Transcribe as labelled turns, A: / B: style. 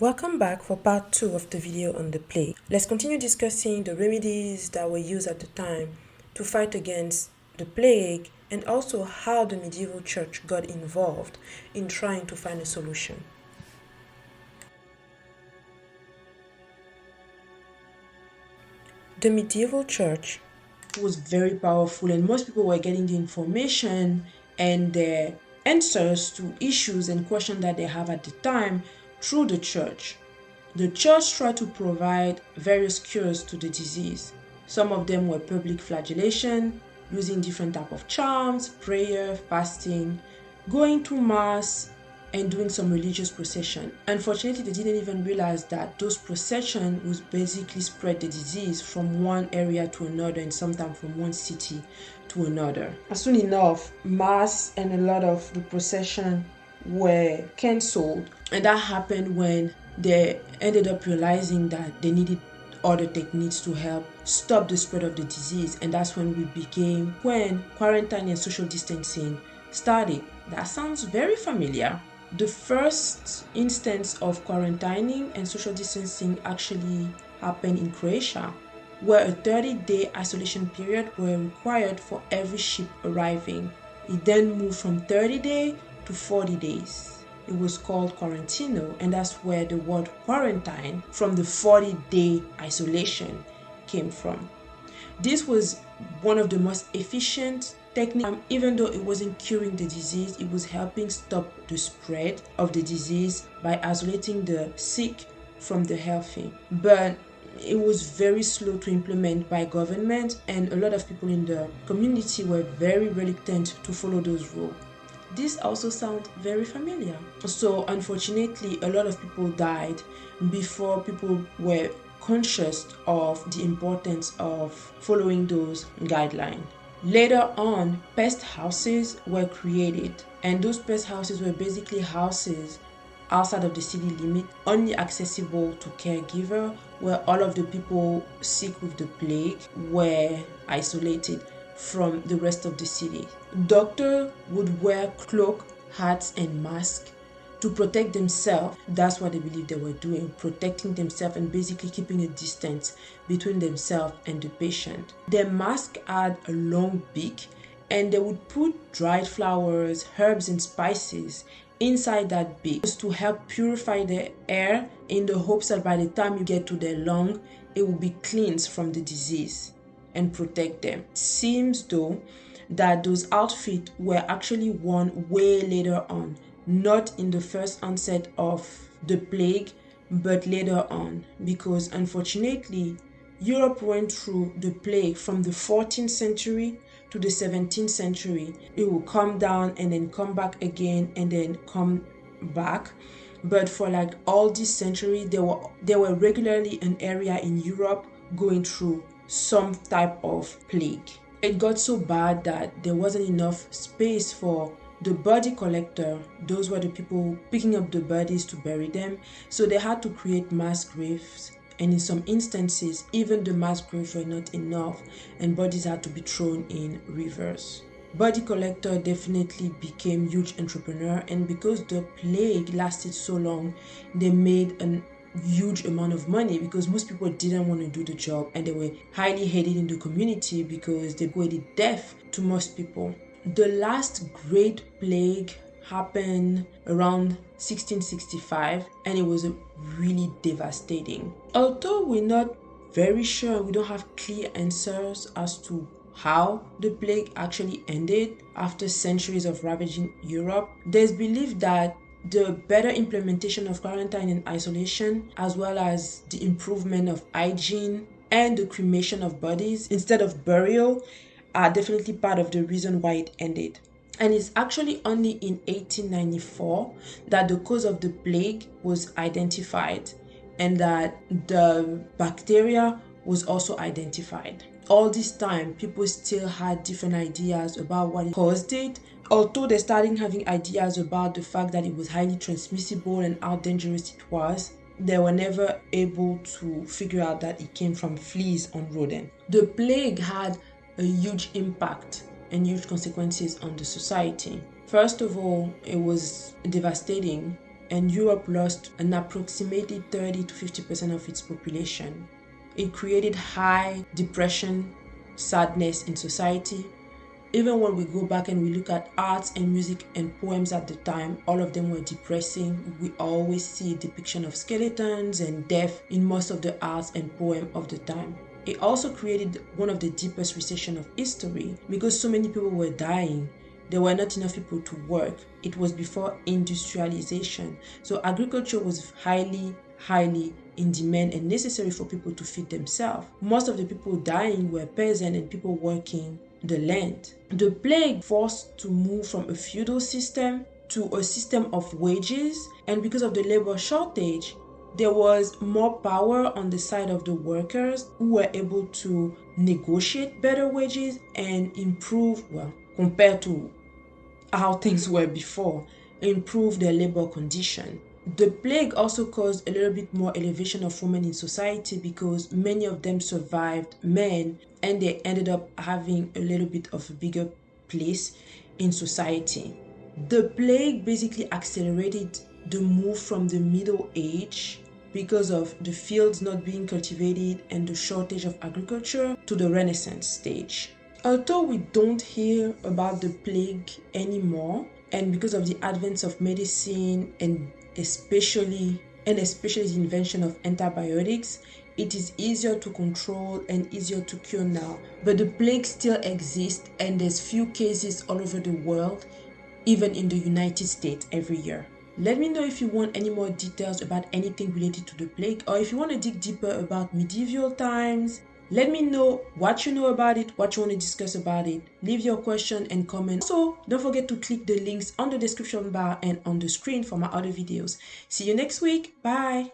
A: Welcome back for part 2 of the video on the plague. Let's continue discussing the remedies that were used at the time to fight against the plague and also how the medieval church got involved in trying to find a solution. The medieval church was very powerful, and most people were getting the information and their answers to issues and questions that they have at the time through the church. The church tried to provide various cures to the disease. Some of them were public flagellation, using different type of charms, prayer, fasting, going to mass, and doing some religious procession. Unfortunately, they didn't even realize that those procession would basically spread the disease from one area to another, and sometimes from one city to another. Soon enough, mass and a lot of the procession were cancelled, and that happened when they ended up realizing that they needed other techniques to help stop the spread of the disease. And that's when when quarantine and social distancing started. That sounds very familiar. The first instance of quarantining and social distancing actually happened in Croatia, where a 30-day isolation period were required for every ship arriving. It then moved from 30 days to 40 days. It was called quarantino, and that's where the word quarantine from the 40-day isolation came from. This was one of the most efficient techniques. Even though it wasn't curing the disease, it was helping stop the spread of the disease by isolating the sick from the healthy. But it was very slow to implement by government, and a lot of people in the community were very reluctant to follow those rules. This also sounds very familiar. So unfortunately, a lot of people died before people were conscious of the importance of following those guidelines. Later on, pest houses were created, and those pest houses were basically houses outside of the city limit, only accessible to caregiver, where all of the people sick with the plague were isolated from the rest of the city. Doctors would wear cloak, hats, and masks to protect themselves. That's what they believed they were doing, protecting themselves and basically keeping a distance between themselves and the patient. Their mask had a long beak, and they would put dried flowers, herbs, and spices inside that beak to help purify the air, in the hopes that by the time you get to their lung, it will be cleansed from the disease and protect them. It seems though that those outfits were actually worn way later on, not in the first onset of the plague, but later on, because unfortunately Europe went through the plague from the 14th century to the 17th century. It will come down and then come back again and then come back. But for like all this century, there were regularly an area in Europe going through some type of plague. It got so bad that there wasn't enough space for the body collector. Those were the people picking up the bodies to bury them. So they had to create mass graves, and in some instances, even the mass graves were not enough, and bodies had to be thrown in rivers. Body collector definitely became huge entrepreneur, and because the plague lasted so long, they made a huge amount of money, because most people didn't want to do the job, and they were highly hated in the community because they equated death to most people. The last great plague happened around 1665, and it was really devastating. Although we're not very sure, we don't have clear answers as to how the plague actually ended after centuries of ravaging Europe, there's belief that the better implementation of quarantine and isolation, as well as the improvement of hygiene and the cremation of bodies instead of burial, are definitely part of the reason why it ended. And it's actually only in 1894 that the cause of the plague was identified, and that the bacteria was also identified. All this time, people still had different ideas about what caused it. Although they started having ideas about the fact that it was highly transmissible and how dangerous it was, they were never able to figure out that it came from fleas on rodents. The plague had a huge impact and huge consequences on the society. First of all, it was devastating and Europe lost an approximately 30 to 50% of its population. It created high depression, sadness in society. Even when we go back and we look at arts and music and poems at the time, all of them were depressing. We always see a depiction of skeletons and death in most of the arts and poem of the time. It also created one of the deepest recession of history because so many people were dying. There were not enough people to work. It was before industrialization. So agriculture was highly in demand and necessary for people to feed themselves. Most of the people dying were peasants and people working the land. The plague forced to move from a feudal system to a system of wages, and because of the labor shortage, there was more power on the side of the workers who were able to negotiate better wages and improve, well, compared to how things were before, improve their labor condition. The plague also caused a little bit more elevation of women in society because many of them survived men and they ended up having a little bit of a bigger place in society. The plague basically accelerated the move from the Middle Age because of the fields not being cultivated and the shortage of agriculture to the Renaissance stage. Although we don't hear about the plague anymore, and because of the advance of medicine and especially the invention of antibiotics, it is easier to control and easier to cure now. But the plague still exists and there's few cases all over the world, even in the United States every year. Let me know if you want any more details about anything related to the plague, or if you want to dig deeper about medieval times. Let me know what you know about it, what you want to discuss about it. Leave your question and comment. Also, don't forget to click the links on the description bar and on the screen for my other videos. See you next week. Bye.